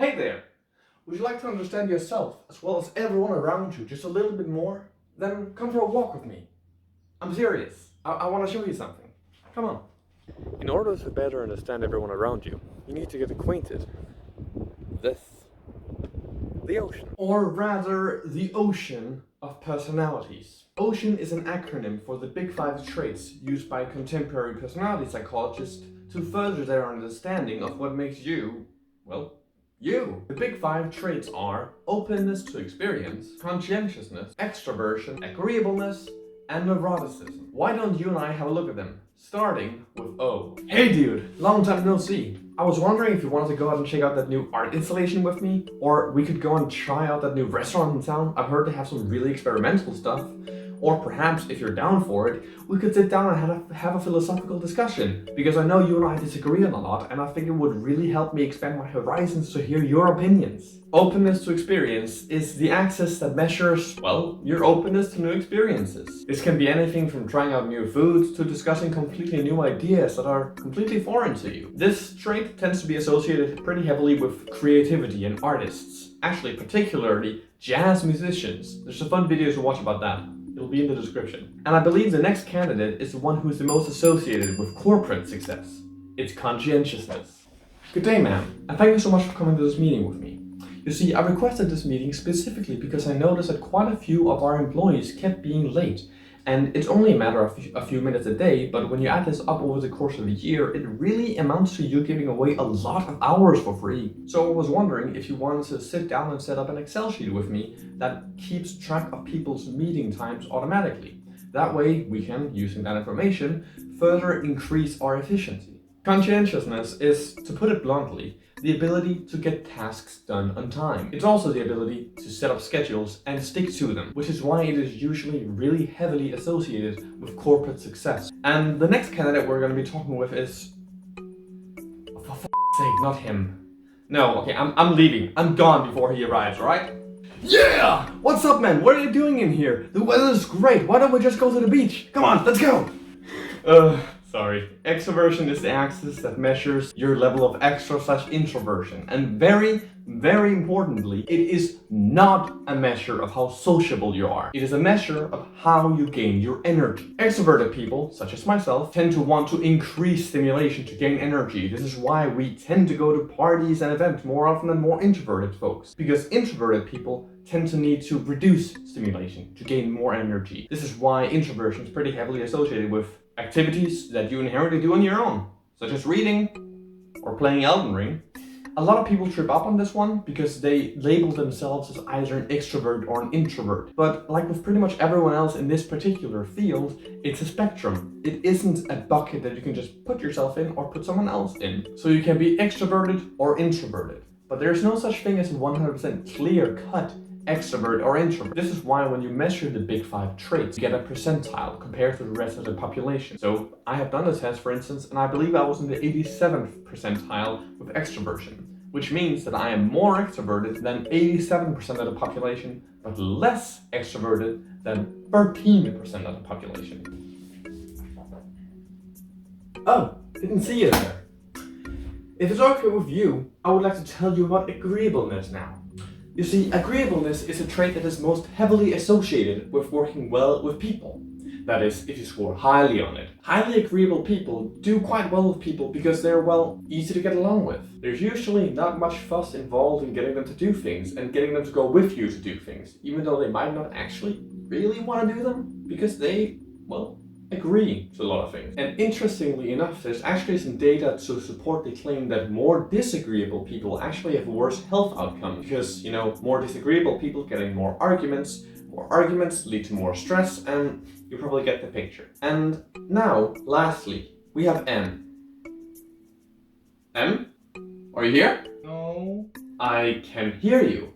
Hey there! Would you like to understand yourself as well as everyone around you just a little bit more? Then come for a walk with me. I'm serious. I want to show you something. Come on. In order to better understand everyone around you, you need to get acquainted with this. The ocean. Or rather, the ocean of personalities. Ocean is an acronym for the big 5 traits used by contemporary personality psychologists to further their understanding of what makes you, well, you. The big 5 traits are openness to experience, conscientiousness, extroversion, agreeableness, and neuroticism. Why don't you and I have a look at them? Starting with O. Hey dude, long time no see. I was wondering if you wanted to go out and check out that new art installation with me, or we could go and try out that new restaurant in town. I've heard they have some really experimental stuff. Or perhaps, if you're down for it, we could sit down and have a philosophical discussion, because I know you and I disagree on a lot, and I think it would really help me expand my horizons to hear your opinions. Openness to experience is the axis that measures, well, your openness to new experiences. This can be anything from trying out new foods to discussing completely new ideas that are completely foreign to you. This trait tends to be associated pretty heavily with creativity and artists. Actually, particularly jazz musicians. There's a fun video to watch about that. It'll be in the description. And I believe the next candidate is the one who's the most associated with corporate success. It's conscientiousness. Good day, ma'am, and thank you so much for coming to this meeting with me. You see, I requested this meeting specifically because I noticed that quite a few of our employees kept being late. And it's only a matter of a few minutes a day, but when you add this up over the course of a year, it really amounts to you giving away a lot of hours for free. So I was wondering if you wanted to sit down and set up an Excel sheet with me that keeps track of people's meeting times automatically. That way we can, using that information, further increase our efficiency. Conscientiousness is, to put it bluntly, the ability to get tasks done on time. It's also the ability to set up schedules and stick to them, which is why it is usually really heavily associated with corporate success. And the next candidate we're going to be talking with is... for f***'s sake, not him. No, okay, I'm leaving. I'm gone before he arrives, alright? Yeah! What's up, man? What are you doing in here? The weather's great. Why don't we just go to the beach? Come on, let's go! Sorry. Extroversion is the axis that measures your level of extra/introversion. And very, very importantly, it is not a measure of how sociable you are. It is a measure of how you gain your energy. Extroverted people, such as myself, tend to want to increase stimulation to gain energy. This is why we tend to go to parties and events more often than more introverted folks. Because introverted people tend to need to reduce stimulation to gain more energy. This is why introversion is pretty heavily associated with activities that you inherently do on your own, such as reading or playing Elden Ring. A lot of people trip up on this one because they label themselves as either an extrovert or an introvert. But like with pretty much everyone else in this particular field, it's a spectrum. It isn't a bucket that you can just put yourself in or put someone else in. So you can be extroverted or introverted. But there's no such thing as a 100% clear-cut extrovert or introvert. This is why when you measure the big 5 traits, you get a percentile compared to the rest of the population. So I have done the test, for instance, and I believe I was in the 87th percentile with extroversion, which means that I am more extroverted than 87% of the population, but less extroverted than 13% of the population. Oh, didn't see you there. If it's okay with you, I would like to tell you about agreeableness now. You see, agreeableness is a trait that is most heavily associated with working well with people. That is, if you score highly on it. Highly agreeable people do quite well with people because they're, well, easy to get along with. There's usually not much fuss involved in getting them to do things and getting them to go with you to do things, even though they might not actually really want to do them because they, well, agree to a lot of things. And interestingly enough, there's actually some data to support the claim that more disagreeable people actually have worse health outcomes because, you know, more disagreeable people getting more arguments lead to more stress, and you probably get the picture. And now, lastly, we have M. M? Are you here? No. I can hear you.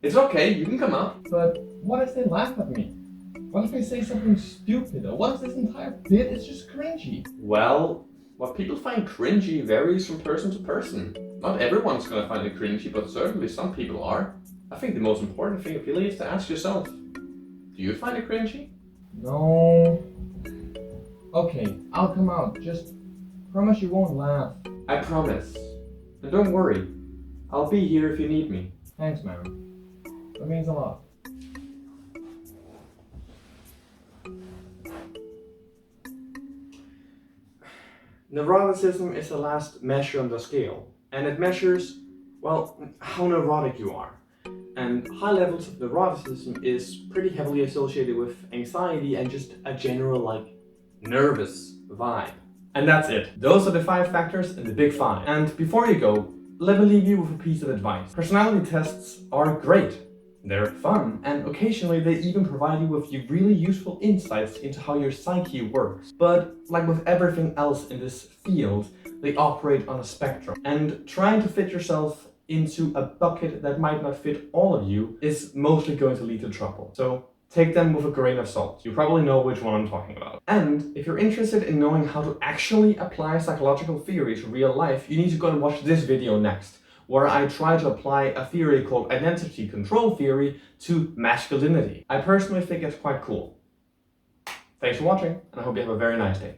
It's okay, you can come up. But what if they laugh at me? What if I say something stupid? Or what if this entire bit is just cringy? Well, what people find cringy varies from person to person. Not everyone's gonna find it cringy, but certainly some people are. I think the most important thing really is to ask yourself, do you find it cringy? No. Okay, I'll come out. Just promise you won't laugh. I promise. And don't worry, I'll be here if you need me. Thanks, man. That means a lot. Neuroticism is the last measure on the scale, and it measures, well, how neurotic you are. And high levels of neuroticism is pretty heavily associated with anxiety and just a general, nervous vibe. And that's it. Those are the 5 factors in the Big 5. And before you go, let me leave you with a piece of advice. Personality tests are great. They're fun, and occasionally they even provide you with really useful insights into how your psyche works. But like with everything else in this field, they operate on a spectrum. And trying to fit yourself into a bucket that might not fit all of you is mostly going to lead to trouble. So take them with a grain of salt. You probably know which one I'm talking about. And if you're interested in knowing how to actually apply psychological theory to real life, you need to go and watch this video next, where I try to apply a theory called identity control theory to masculinity. I personally think it's quite cool. Thanks for watching, and I hope you have a very nice day.